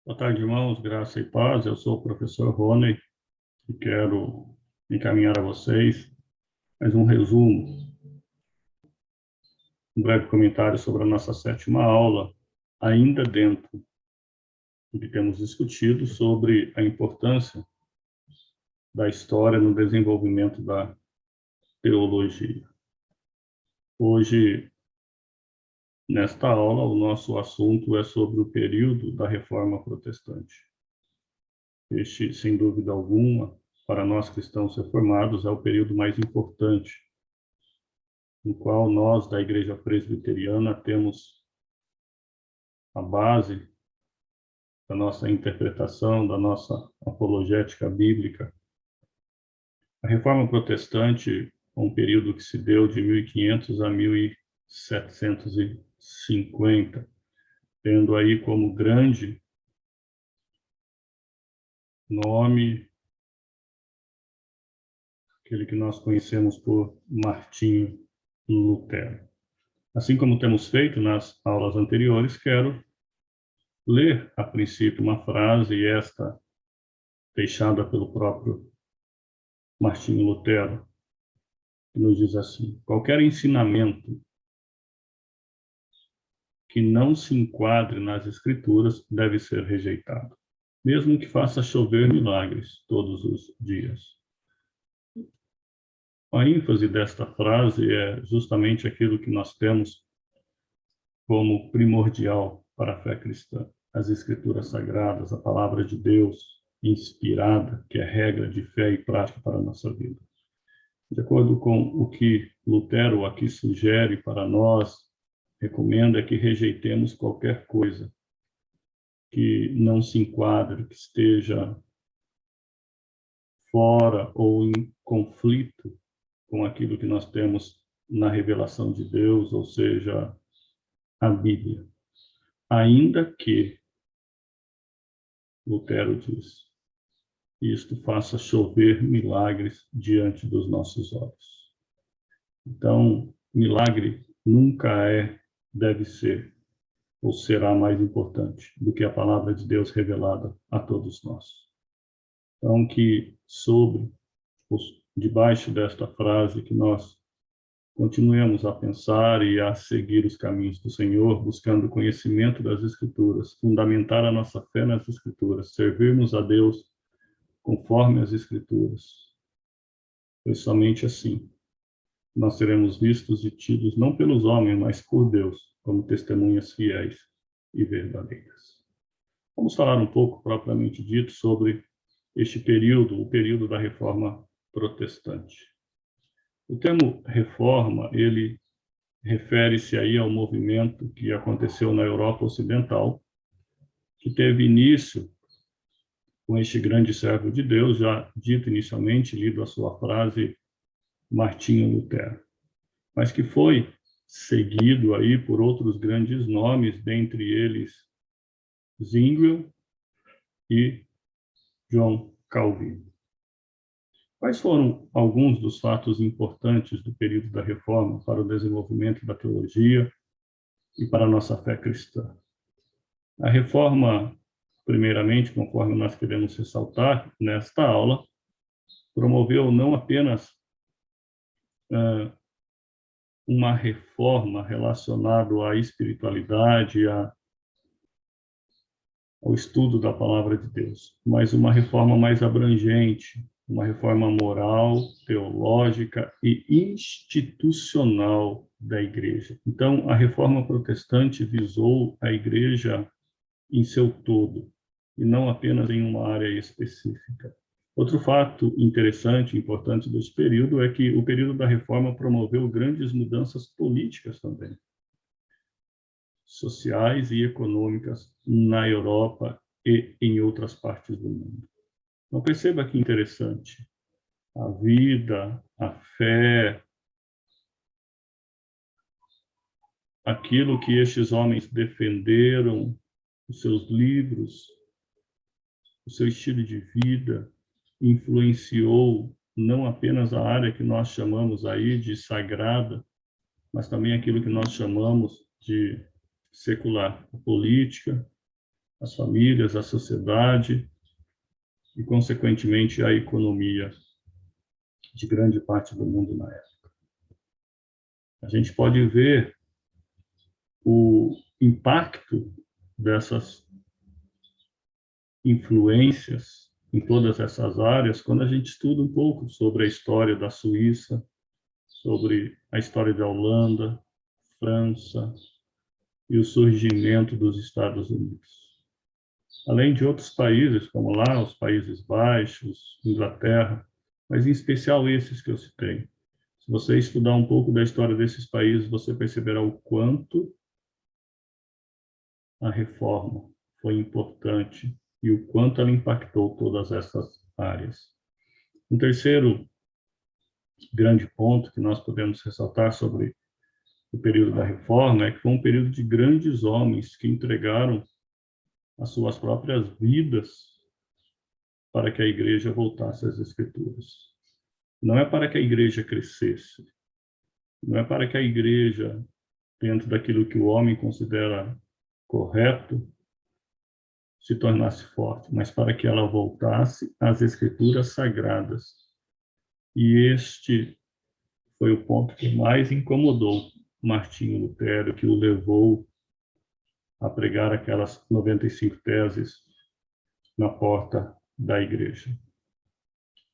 Boa tarde, irmãos, graça e paz. Eu sou o professor Rony e quero encaminhar a vocês mais um resumo, um breve comentário sobre a nossa sétima aula, ainda dentro do que temos discutido sobre a importância da história no desenvolvimento da teologia. Hoje, nesta aula, o nosso assunto é sobre o período da Reforma Protestante. Este, sem dúvida alguma, para nós cristãos reformados, é o período mais importante, no qual nós, da Igreja Presbiteriana, temos a base da nossa interpretação, da nossa apologética bíblica. A Reforma Protestante é um período que se deu de 1500 a 1750, tendo aí como grande nome aquele que nós conhecemos por Martinho Lutero. Assim como temos feito nas aulas anteriores, quero ler, a princípio, uma frase, e esta deixada pelo próprio Martinho Lutero, que nos diz assim: qualquer ensinamento que não se enquadre nas Escrituras deve ser rejeitado, mesmo que faça chover milagres todos os dias. A ênfase desta frase é justamente aquilo que nós temos como primordial para a fé cristã: as Escrituras Sagradas, a Palavra de Deus inspirada, que é regra de fé e prática para a nossa vida. De acordo com o que Lutero aqui sugere para nós, recomenda que rejeitemos qualquer coisa que não se enquadre, que esteja fora ou em conflito com aquilo que nós temos na revelação de Deus, ou seja, a Bíblia. Ainda que, Lutero diz, isto faça chover milagres diante dos nossos olhos. Então, milagre nunca deve ser, ou será mais importante do que a palavra de Deus revelada a todos nós. Então, que debaixo desta frase, que nós continuemos a pensar e a seguir os caminhos do Senhor, buscando o conhecimento das Escrituras, fundamentar a nossa fé nas Escrituras, servirmos a Deus conforme as Escrituras. Pois somente assim nós seremos vistos e tidos não pelos homens, mas por Deus, como testemunhas fiéis e verdadeiras. Vamos falar um pouco, propriamente dito, sobre este período, o período da Reforma Protestante. O termo reforma, ele refere-se aí ao movimento que aconteceu na Europa Ocidental, que teve início com este grande servo de Deus, já dito inicialmente, lido a sua frase, Martinho Lutero, mas que foi seguido aí por outros grandes nomes, dentre eles Zwingli e João Calvino. Quais foram alguns dos fatos importantes do período da Reforma para o desenvolvimento da teologia e para a nossa fé cristã? A Reforma, primeiramente, conforme nós queremos ressaltar nesta aula, promoveu não apenas uma reforma relacionada à espiritualidade, ao estudo da palavra de Deus, mas uma reforma mais abrangente, uma reforma moral, teológica e institucional da igreja. Então, a reforma protestante visou a igreja em seu todo, e não apenas em uma área específica. Outro fato interessante e importante desse período é que o período da reforma promoveu grandes mudanças políticas também, sociais e econômicas na Europa e em outras partes do mundo. Então, perceba que interessante. A vida, a fé, aquilo que estes homens defenderam, os seus livros, o seu estilo de vida, influenciou não apenas a área que nós chamamos aí de sagrada, mas também aquilo que nós chamamos de secular, a política, as famílias, a sociedade e, consequentemente, a economia de grande parte do mundo na época. A gente pode ver o impacto dessas influências em todas essas áreas quando a gente estuda um pouco sobre a história da Suíça, sobre a história da Holanda, França e o surgimento dos Estados Unidos. Além de outros países, como lá os Países Baixos, Inglaterra, mas em especial esses que eu citei. Se você estudar um pouco da história desses países, você perceberá o quanto a reforma foi importante e o quanto ela impactou todas essas áreas. Um terceiro grande ponto que nós podemos ressaltar sobre o período da reforma é que foi um período de grandes homens que entregaram as suas próprias vidas para que a igreja voltasse às Escrituras. Não é para que a igreja crescesse, não é para que a igreja, dentro daquilo que o homem considera correto, se tornasse forte, mas para que ela voltasse às Escrituras sagradas. E este foi o ponto que mais incomodou Martinho Lutero, que o levou a pregar aquelas 95 teses na porta da igreja.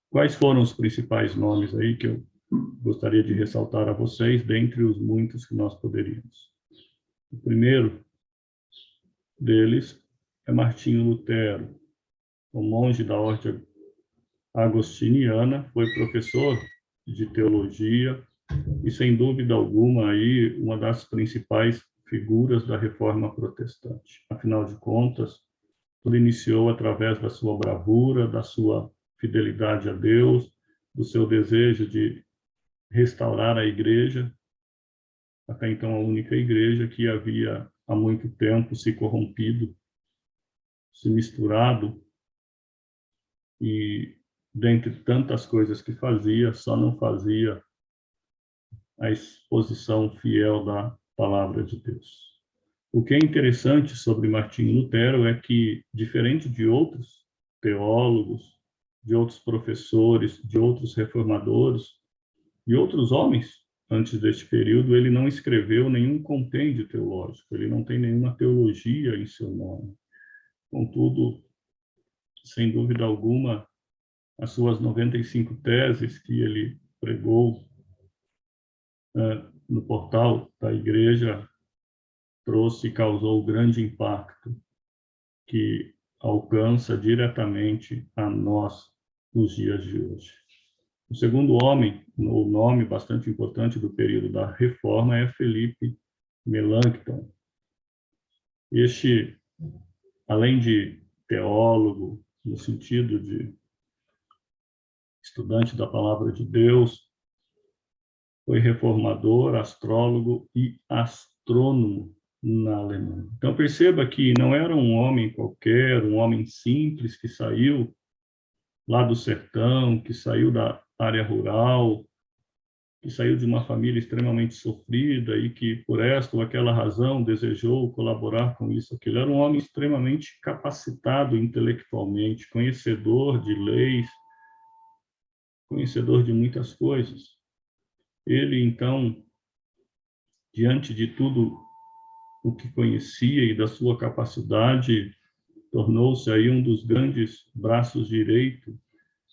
Quais foram os principais nomes aí que eu gostaria de ressaltar a vocês, dentre os muitos que nós poderíamos? O primeiro deles é Martinho Lutero, um monge da ordem agostiniana, foi professor de teologia e, sem dúvida alguma, aí uma das principais figuras da reforma protestante. Afinal de contas, tudo iniciou através da sua bravura, da sua fidelidade a Deus, do seu desejo de restaurar a igreja, até então a única igreja que havia há muito tempo se corrompido, se misturado e, dentre tantas coisas que fazia, só não fazia a exposição fiel da palavra de Deus. O que é interessante sobre Martinho Lutero é que, diferente de outros teólogos, de outros professores, de outros reformadores e outros homens antes deste período, ele não escreveu nenhum compêndio teológico, ele não tem nenhuma teologia em seu nome. Contudo, sem dúvida alguma, as suas 95 teses que ele pregou no portal da igreja trouxe e causou grande impacto que alcança diretamente a nós nos dias de hoje. O segundo homem, o nome bastante importante do período da Reforma, é Felipe Melanchthon. Este, além de teólogo, no sentido de estudante da palavra de Deus, foi reformador, astrólogo e astrônomo na Alemanha. Então perceba que não era um homem qualquer, um homem simples que saiu lá do sertão, que saiu da área rural, que saiu de uma família extremamente sofrida e que, por esta ou aquela razão, desejou colaborar com isso, aquilo. Era um homem extremamente capacitado intelectualmente, conhecedor de leis, conhecedor de muitas coisas. Ele, então, diante de tudo o que conhecia e da sua capacidade, tornou-se aí um dos grandes braços direitos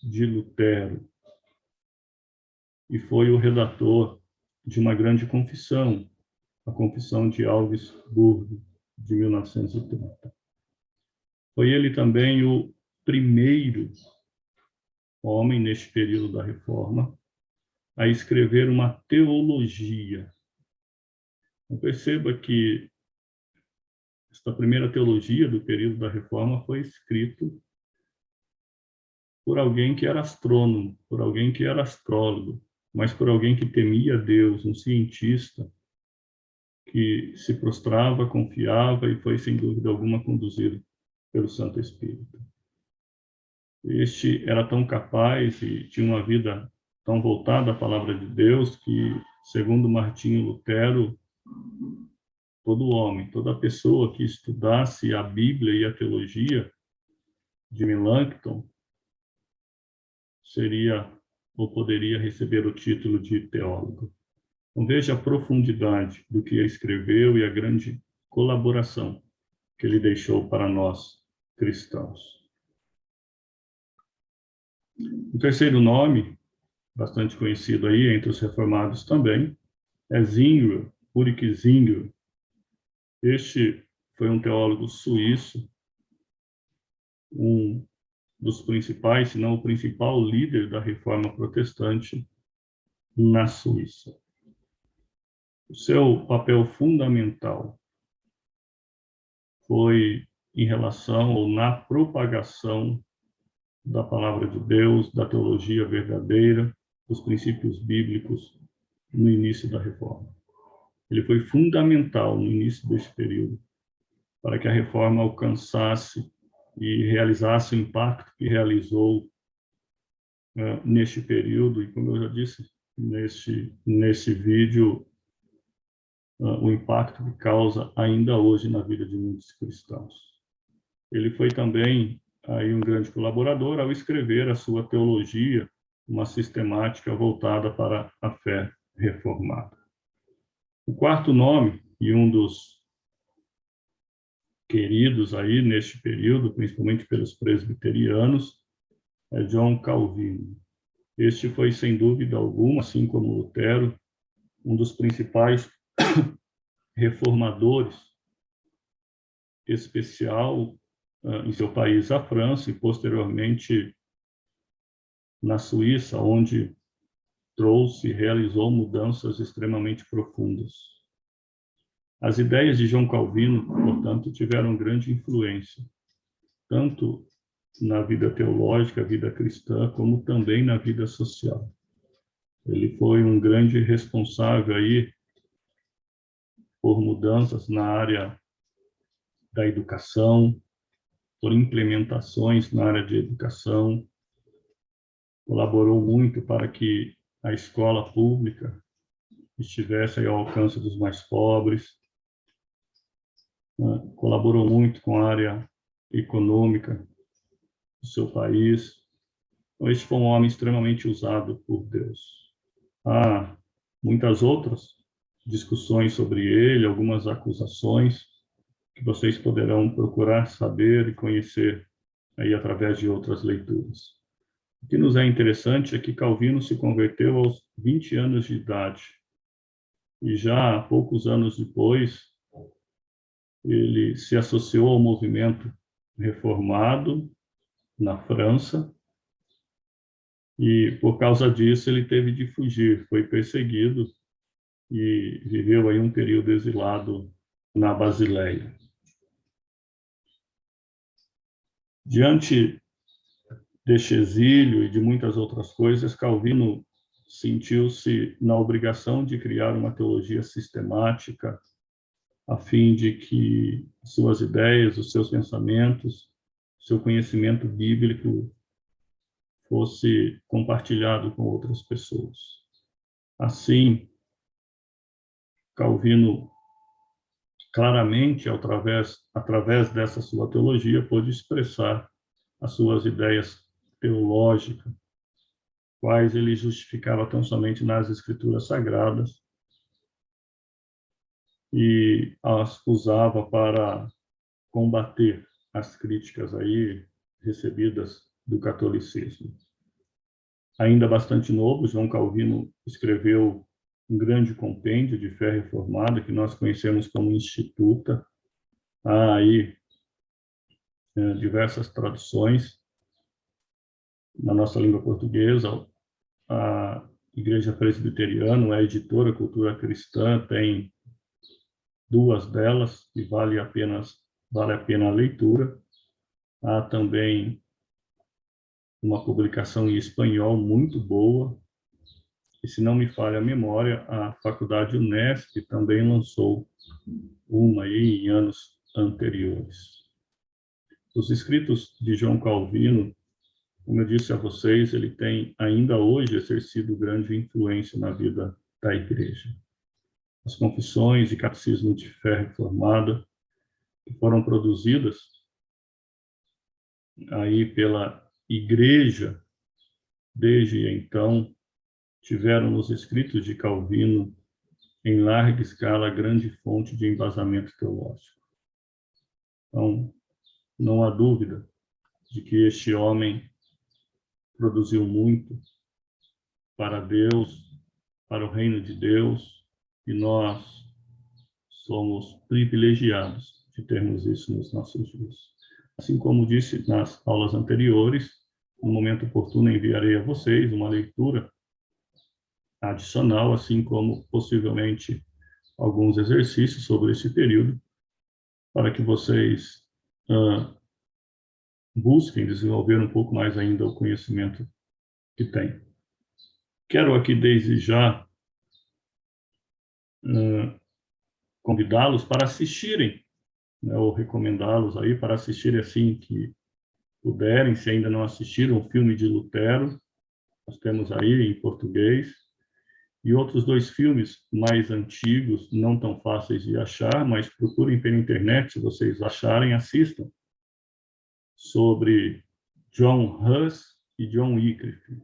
de Lutero. E foi o redator de uma grande confissão, a Confissão de Augsburgo, de 1930. Foi ele também o primeiro homem, neste período da Reforma, a escrever uma teologia. Então, perceba que esta primeira teologia do período da Reforma foi escrito por alguém que era astrônomo, por alguém que era astrólogo, mas por alguém que temia Deus, um cientista que se prostrava, confiava e foi, sem dúvida alguma, conduzido pelo Santo Espírito. Este era tão capaz e tinha uma vida tão voltada à palavra de Deus que, segundo Martinho Lutero, todo homem, toda pessoa que estudasse a Bíblia e a teologia de Melanchthon seria ou poderia receber o título de teólogo. Então, veja a profundidade do que ele escreveu e a grande colaboração que ele deixou para nós, cristãos. O terceiro nome, bastante conhecido aí entre os reformados também, é Zwingli, Ulrich Zwingli. Este foi um teólogo suíço, um dos principais, se não o principal líder da reforma protestante na Suíça. O seu papel fundamental foi em relação ou na propagação da palavra de Deus, da teologia verdadeira, dos princípios bíblicos no início da reforma. Ele foi fundamental no início desse período para que a reforma alcançasse e realizasse o impacto que realizou neste período, e como eu já disse nesse vídeo, o impacto que causa ainda hoje na vida de muitos cristãos. Ele foi também aí um grande colaborador ao escrever a sua teologia, uma sistemática voltada para a fé reformada. O quarto nome, e um dos queridos aí neste período, principalmente pelos presbiterianos, é John Calvino. Este foi, sem dúvida alguma, assim como Lutero, um dos principais reformadores, especial em seu país, a França, e posteriormente na Suíça, onde trouxe e realizou mudanças extremamente profundas. As ideias de João Calvino, portanto, tiveram grande influência, tanto na vida teológica, vida cristã, como também na vida social. Ele foi um grande responsável aí por mudanças na área da educação, por implementações na área de educação, colaborou muito para que a escola pública estivesse ao alcance dos mais pobres, colaborou muito com a área econômica do seu país. Então, este foi um homem extremamente usado por Deus. Há muitas outras discussões sobre ele, algumas acusações que vocês poderão procurar saber e conhecer aí através de outras leituras. O que nos é interessante é que Calvino se converteu aos 20 anos de idade e já poucos anos depois ele se associou ao movimento reformado na França e por causa disso ele teve de fugir, foi perseguido e viveu aí um período exilado na Basileia. Diante deste exílio e de muitas outras coisas, Calvino sentiu-se na obrigação de criar uma teologia sistemática, a fim de que suas ideias, os seus pensamentos, seu conhecimento bíblico fosse compartilhado com outras pessoas. Assim, Calvino claramente, através dessa sua teologia, pôde expressar as suas ideias teológicas, quais ele justificava tão somente nas Escrituras Sagradas e as usava para combater as críticas aí recebidas do catolicismo. Ainda bastante novo, João Calvino escreveu um grande compêndio de fé reformada que nós conhecemos como Instituta. Há aí diversas traduções na nossa língua portuguesa. A Igreja Presbiteriana, a editora Cultura Cristã, tem duas delas e vale a pena a leitura. Há também uma publicação em espanhol muito boa, e se não me falha a memória, a Faculdade Unesp também lançou uma aí em anos anteriores. Os escritos de João Calvino, como eu disse a vocês, ele tem ainda hoje exercido grande influência na vida da Igreja. as confissões e catecismo de fé reformada, que foram produzidas aí pela Igreja desde então, tiveram nos escritos de Calvino, em larga escala, grande fonte de embasamento teológico. Então, não há dúvida de que este homem produziu muito para Deus, para o reino de Deus, e nós somos privilegiados de termos isso nos nossos dias. Assim como disse nas aulas anteriores, no momento oportuno enviarei a vocês uma leitura adicional, assim como possivelmente alguns exercícios sobre esse período, para que vocês busquem desenvolver um pouco mais ainda o conhecimento que têm. Quero aqui desde já convidá-los para assistirem, né, ou recomendá-los aí para assistirem assim que puderem, se ainda não assistiram o filme de Lutero, nós temos aí em português, e outros 2 filmes mais antigos, não tão fáceis de achar, mas procurem pela internet, se vocês acharem, assistam, sobre John Huss e John Wycliffe,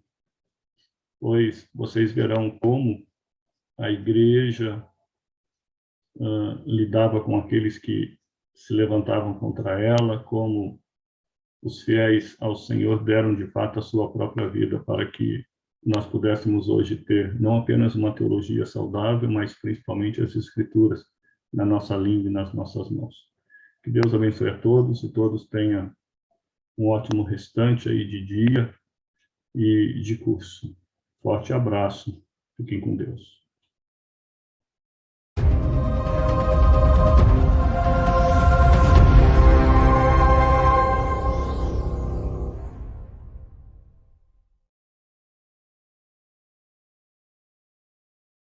pois vocês verão como a igreja lidava com aqueles que se levantavam contra ela, como os fiéis ao Senhor deram de fato a sua própria vida para que nós pudéssemos hoje ter não apenas uma teologia saudável, mas principalmente as Escrituras na nossa língua e nas nossas mãos. Que Deus abençoe a todos e todos tenham um ótimo restante aí de dia e de curso. Forte abraço. Fiquem com Deus.